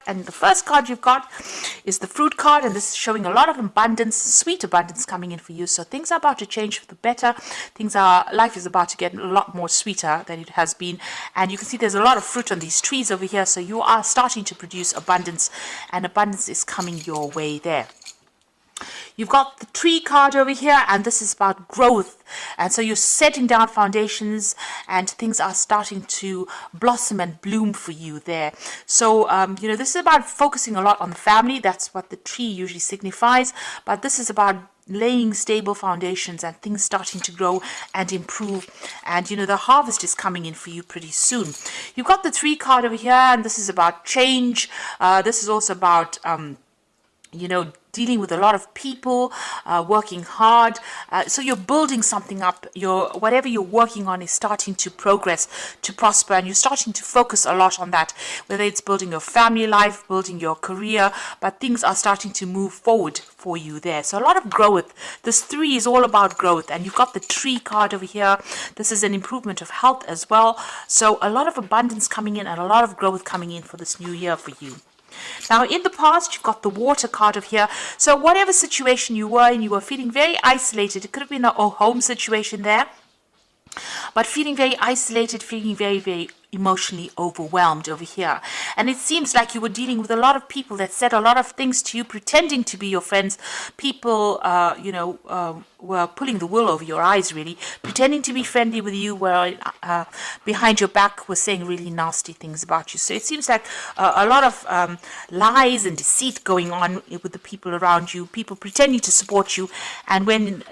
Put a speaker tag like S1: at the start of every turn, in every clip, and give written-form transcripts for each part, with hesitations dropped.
S1: And the first card you've got is the fruit card, and this is showing a lot of abundance, sweet abundance coming in for you. So things are about to change for the better. Life is about to get a lot more sweeter than it has been. And you can see there's a lot of fruit on these trees over here. So you are starting to produce abundance, and abundance is coming your way there. You've got the tree card over here, and this is about growth. And so you're setting down foundations, and things are starting to blossom and bloom for you there. So, this is about focusing a lot on the family. That's what the tree usually signifies. But this is about laying stable foundations and things starting to grow and improve. And, the harvest is coming in for you pretty soon. You've got the 3 card over here, and this is about change. This is also about, dealing with a lot of people, working hard. So you're building something up. Whatever you're working on is starting to progress, to prosper, and you're starting to focus a lot on that, whether it's building your family life, building your career, but things are starting to move forward for you there. So a lot of growth. This 3 is all about growth, and you've got the tree card over here. This is an improvement of health as well. So a lot of abundance coming in and a lot of growth coming in for this new year for you. Now, in the past, you've got the water card of here. So whatever situation you were in, you were feeling very isolated. It could have been a home situation there, but feeling very isolated, feeling very, very emotionally overwhelmed over here. And it seems like you were dealing with a lot of people that said a lot of things to you, pretending to be your friends. People, were pulling the wool over your eyes, really, pretending to be friendly with you, where behind your back were saying really nasty things about you. So it seems like a lot of lies and deceit going on with the people around you, people pretending to support you. And when,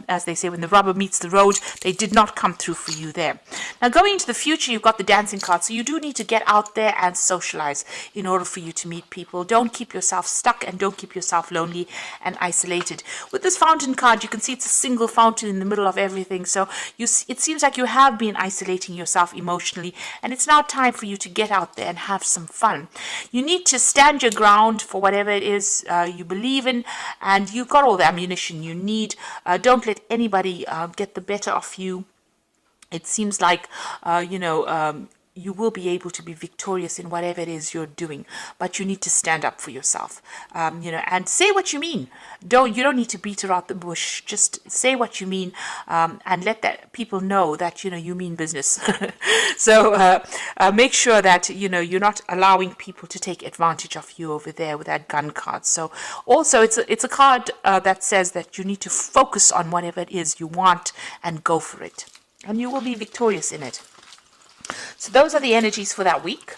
S1: as they say, when the rubber meets the road, they did not come through for you there. Now, going into the future, you've got the dancing card. So you do need to get out there and socialize in order for you to meet people. Don't keep yourself stuck, and don't keep yourself lonely and isolated. With this fountain card, you can see it's a single fountain in the middle of everything. So it seems like you have been isolating yourself emotionally, and it's now time for you to get out there and have some fun. You need to stand your ground for whatever it is you believe in, and you've got all the ammunition you need. Don't let anybody get the better of you. It seems like, you will be able to be victorious in whatever it is you're doing, but you need to stand up for yourself, and say what you mean. You don't need to beat around the bush. Just say what you mean, and let that people know that, you mean business. So make sure that, you're not allowing people to take advantage of you over there with that gun card. So also it's a card that says that you need to focus on whatever it is you want and go for it, and you will be victorious in it. So those are the energies for that week.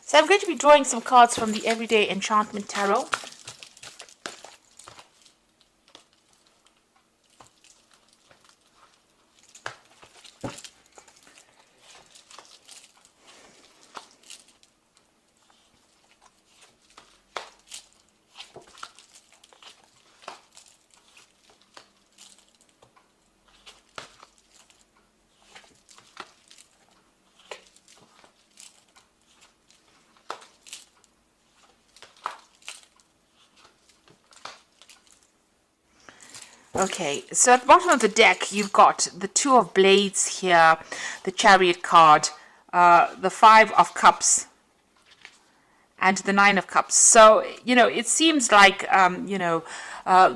S1: So I'm going to be drawing some cards from the Everyday Enchantment Tarot. Okay, so at the bottom of the deck, you've got the 2 of Blades here, the Chariot card, the 5 of Cups, and the 9 of Cups. So, it seems like,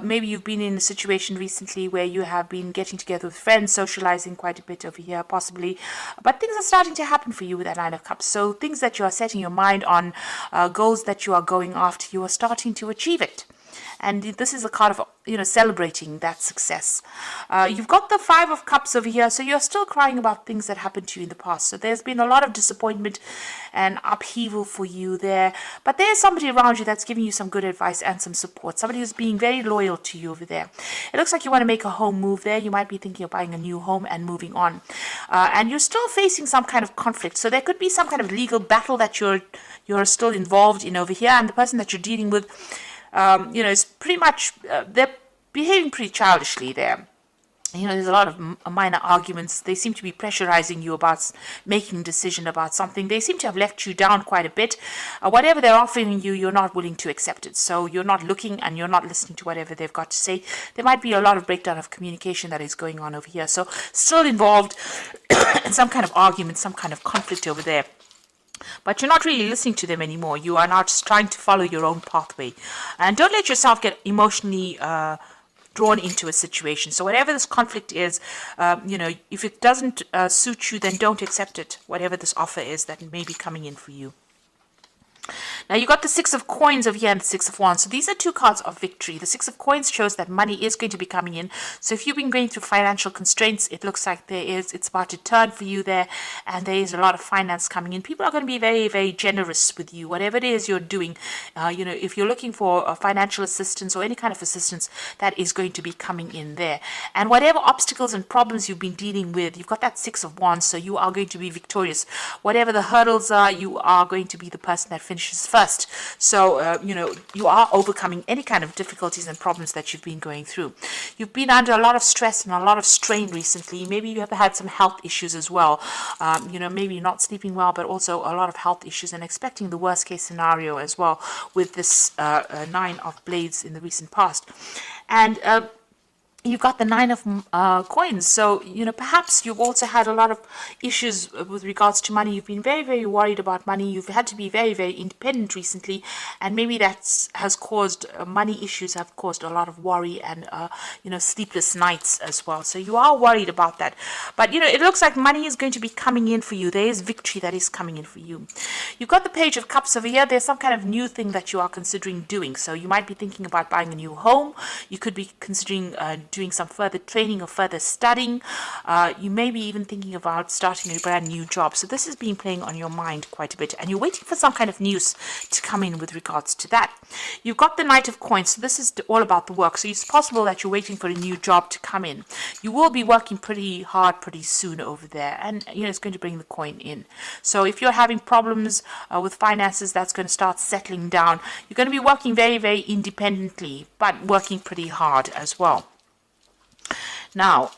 S1: maybe you've been in a situation recently where you have been getting together with friends, socializing quite a bit over here, possibly. But things are starting to happen for you with that 9 of Cups. So things that you are setting your mind on, goals that you are going after, you are starting to achieve it. And this is a card of, celebrating that success. You've got the 5 of Cups over here, so you're still crying about things that happened to you in the past. So there's been a lot of disappointment and upheaval for you there. But there's somebody around you that's giving you some good advice and some support. Somebody who's being very loyal to you over there. It looks like you want to make a home move there. You might be thinking of buying a new home and moving on. And you're still facing some kind of conflict. So there could be some kind of legal battle that you're still involved in over here. And the person that you're dealing with, it's pretty much, they're behaving pretty childishly there. there's a lot of minor arguments. They seem to be pressurizing you about making a decision about something. They seem to have left you down quite a bit. Whatever they're offering you, you're not willing to accept it. So you're not looking and you're not listening to whatever they've got to say. There might be a lot of breakdown of communication that is going on over here. So still involved in some kind of argument, some kind of conflict over there. But you're not really listening to them anymore. You are now just trying to follow your own pathway. And don't let yourself get emotionally drawn into a situation. So whatever this conflict is, if it doesn't suit you, then don't accept it, whatever this offer is that may be coming in for you. Now you got the Six of Coins over here and the Six of Wands. So these are two cards of victory. The Six of Coins shows that money is going to be coming in. So if you've been going through financial constraints, it looks like it's about to turn for you there, and there is a lot of finance coming in. People are going to be very, very generous with you, whatever it is you're doing. If you're looking for financial assistance or any kind of assistance, that is going to be coming in there. And whatever obstacles and problems you've been dealing with, you've got that Six of Wands, so you are going to be victorious. Whatever the hurdles are, you are going to be the person that finishes first. So, you are overcoming any kind of difficulties and problems that you've been going through. You've been under a lot of stress and a lot of strain recently. Maybe you have had some health issues as well. Maybe not sleeping well, but also a lot of health issues, and expecting the worst case scenario as well with this Nine of Blades in the recent past. And you've got the Nine of Coins. So, perhaps you've also had a lot of issues with regards to money. You've been very, very worried about money. You've had to be very, very independent recently. And maybe that has caused money issues have caused a lot of worry and, sleepless nights as well. So you are worried about that. But, it looks like money is going to be coming in for you. There is victory that is coming in for you. You've got the Page of Cups over here. There's some kind of new thing that you are considering doing. So you might be thinking about buying a new home. You could be considering doing some further training or further studying. You may be even thinking about starting a brand new job. So this has been playing on your mind quite a bit, and you're waiting for some kind of news to come in with regards to that. You've got the Knight of Coins. So this is all about the work. So it's possible that you're waiting for a new job to come in. You will be working pretty hard pretty soon over there, and it's going to bring the coin in. So if you're having problems with finances, that's going to start settling down. You're going to be working very, very independently, but working pretty hard as well. Now,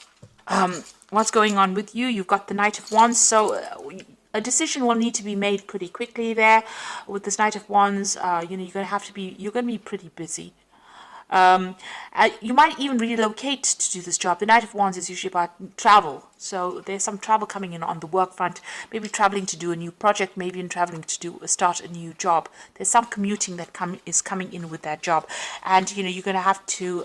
S1: what's going on with you? You've got the Knight of Wands, so a decision will need to be made pretty quickly there. With this Knight of Wands, you're going to be pretty busy. You might even relocate to do this job. The Knight of Wands is usually about travel, so there's some travel coming in on the work front. Maybe traveling to do a new project, maybe even traveling to start a new job. There's some commuting that is coming in with that job, and you're going to have to.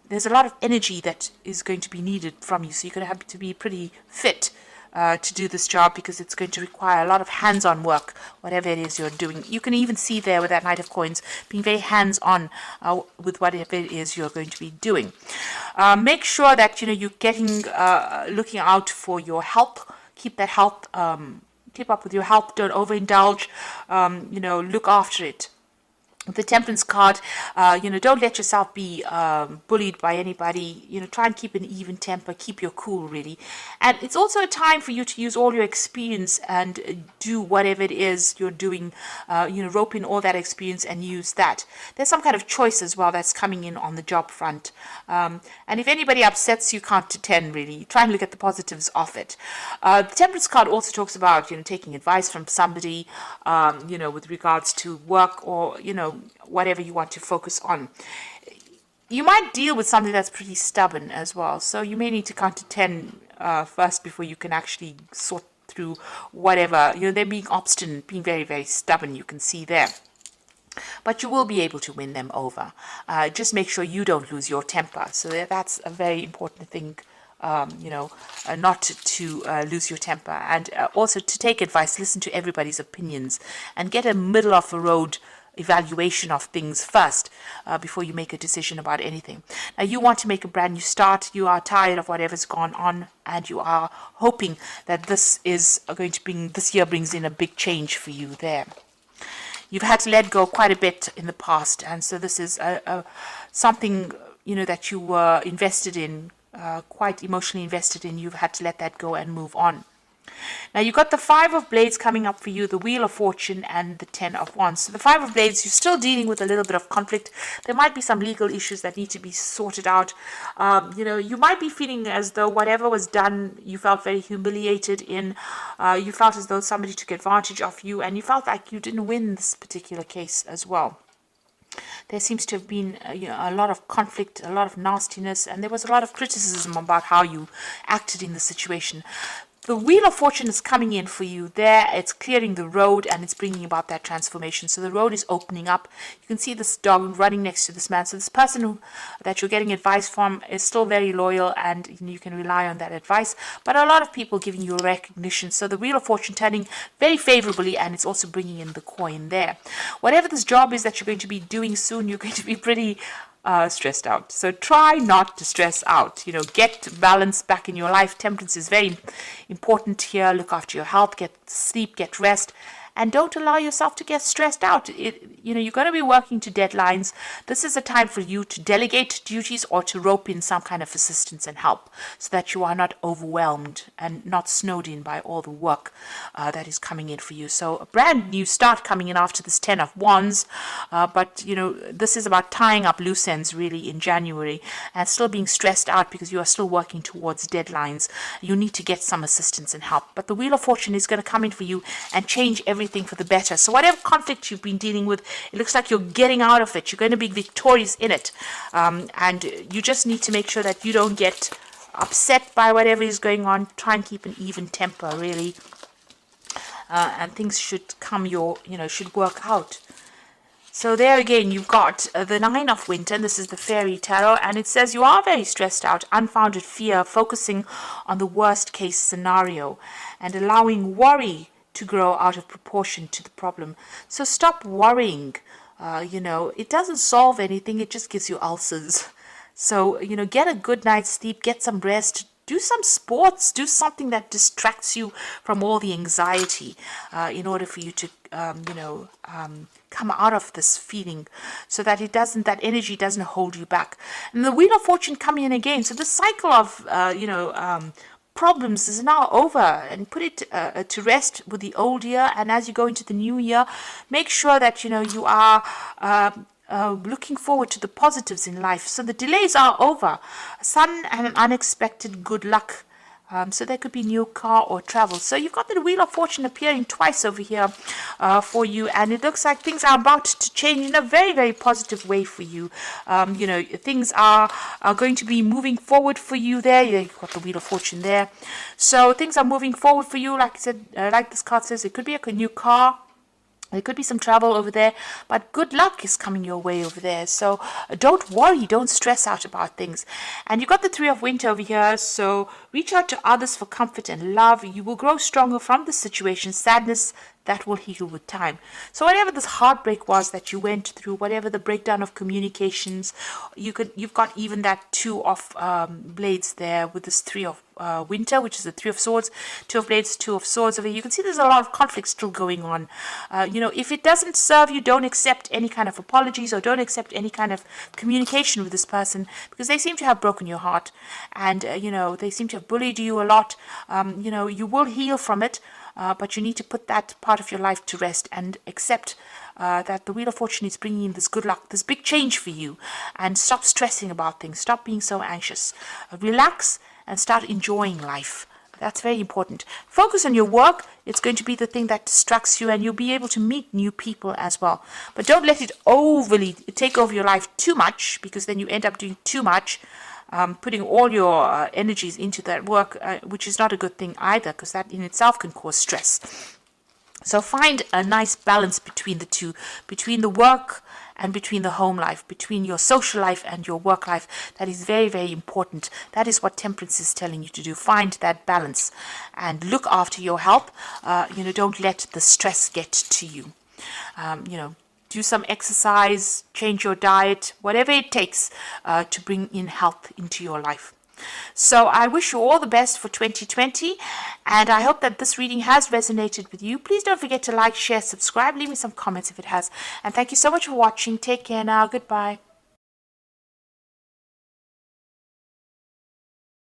S1: There's a lot of energy that is going to be needed from you, so you're going to have to be pretty fit to do this job, because it's going to require a lot of hands-on work, whatever it is you're doing. You can even see there with that Knight of Coins being very hands-on with whatever it is you're going to be doing. Make sure that you're getting looking out for your health. Keep that health. Keep up with your health. Don't overindulge. Look after it. The Temperance card, don't let yourself be bullied by anybody. Try and keep an even temper, keep your cool, really. And it's also a time for you to use all your experience and do whatever it is you're doing. Rope in all that experience and use that. There's some kind of choice as well that's coming in on the job front. And if anybody upsets you, count to 10, really. Try and look at the positives of it. The Temperance card also talks about, taking advice from somebody, with regards to work or, whatever you want to focus on. You might deal with something that's pretty stubborn as well, so you may need to count to 10 first before you can actually sort through whatever. They're being obstinate, being very, very stubborn, you can see there. But you will be able to win them over. Just make sure you don't lose your temper. So that's a very important thing, not to lose your temper. And also to take advice, listen to everybody's opinions, and get a middle of the road evaluation of things first before you make a decision about anything. Now, you want to make a brand new start. You are tired of whatever's gone on, and you are hoping that this year brings in a big change for you there. You've had to let go quite a bit in the past, and so this is something that you were invested in, quite emotionally invested in. You've had to let that go and move on. Now you've got the Five of Blades coming up for you, the Wheel of Fortune, and the Ten of Wands. So the Five of Blades, you're still dealing with a little bit of conflict. There might be some legal issues that need to be sorted out. You might be feeling as though whatever was done, you felt very humiliated in. You felt as though somebody took advantage of you, and you felt like you didn't win this particular case as well. There seems to have been a lot of conflict, a lot of nastiness, and there was a lot of criticism about how you acted in the situation. The Wheel of Fortune is coming in for you there. It's clearing the road and it's bringing about that transformation. So the road is opening up. You can see this dog running next to this man. So this person that you're getting advice from is still very loyal, and you can rely on that advice. But a lot of people giving you recognition. So the Wheel of Fortune turning very favorably, and it's also bringing in the coin there. Whatever this job is that you're going to be doing soon, you're going to be pretty stressed out. So try not to stress out. Get balance back in your life. Temperance is very important here. Look after your health, get sleep, get rest, and don't allow yourself to get stressed out. You're going to be working to deadlines. This is a time for you to delegate duties or to rope in some kind of assistance and help, so that you are not overwhelmed and not snowed in by all the work that is coming in for you. So a brand new start coming in after this Ten of Wands. But this is about tying up loose ends really in January, and still being stressed out because you are still working towards deadlines. You need to get some assistance and help. But the Wheel of Fortune is going to come in for you and change everything for the better. So whatever conflict you've been dealing with, it looks like you're getting out of it. You're going to be victorious in it. And you just need to make sure that you don't get upset by whatever is going on. Try and keep an even temper, really. And things should should work out. So there again, you've got the Nine of Winter, and this is the Fairy Tarot, and it says you are very stressed out, unfounded fear, focusing on the worst case scenario, and allowing worry to grow out of proportion to the problem. So stop worrying. It doesn't solve anything, it just gives you ulcers. So, get a good night's sleep, get some rest, do some sports, do something that distracts you from all the anxiety in order for you to, come out of this feeling, so that that energy doesn't hold you back. And the Wheel of Fortune coming in again. So the cycle of, problems is now over, and put it to rest with the old year. And as you go into the new year, make sure that you are looking forward to the positives in life. So the delays are over. Sudden and unexpected good luck. So there could be new car or travel. So you've got the Wheel of Fortune appearing twice over here for you, and it looks like things are about to change in a very, very positive way for you. Things are going to be moving forward for you there. You've got the Wheel of Fortune there. So things are moving forward for you. Like I said, like this card says, it could be a new car. There could be some travel over there, but good luck is coming your way over there. So don't worry, don't stress out about things. And you've got the Three of Winter over here. So reach out to others for comfort and love. You will grow stronger from this situation. Sadness, that will heal with time. So whatever this heartbreak was that you went through, whatever the breakdown of communications, you've got even that Two of Blades there with this Three of Winter, which is the Three of Swords, Two of Blades, Two of Swords over here. You can see there's a lot of conflict still going on. If it doesn't serve you, don't accept any kind of apologies, or don't accept any kind of communication with this person, because they seem to have broken your heart, and they seem to have bullied you a lot. You will heal from it. But you need to put that part of your life to rest and accept that the Wheel of Fortune is bringing in this good luck, this big change for you. And stop stressing about things. Stop being so anxious. Relax and start enjoying life. That's very important. Focus on your work. It's going to be the thing that distracts you, and you'll be able to meet new people as well. But don't let it overly take over your life too much, because then you end up doing too much. Putting all your energies into that work, which is not a good thing either, because that in itself can cause stress. So find a nice balance between the two, between the work and between the home life, between your social life and your work life. That is very, very important. That is what Temperance is telling you to do. Find that balance and look after your health. Don't let the stress get to you. Do some exercise, change your diet, whatever it takes to bring in health into your life. So I wish you all the best for 2020, and I hope that this reading has resonated with you. Please don't forget to like, share, subscribe, leave me some comments if it has. And thank you so much for watching. Take care now. Goodbye.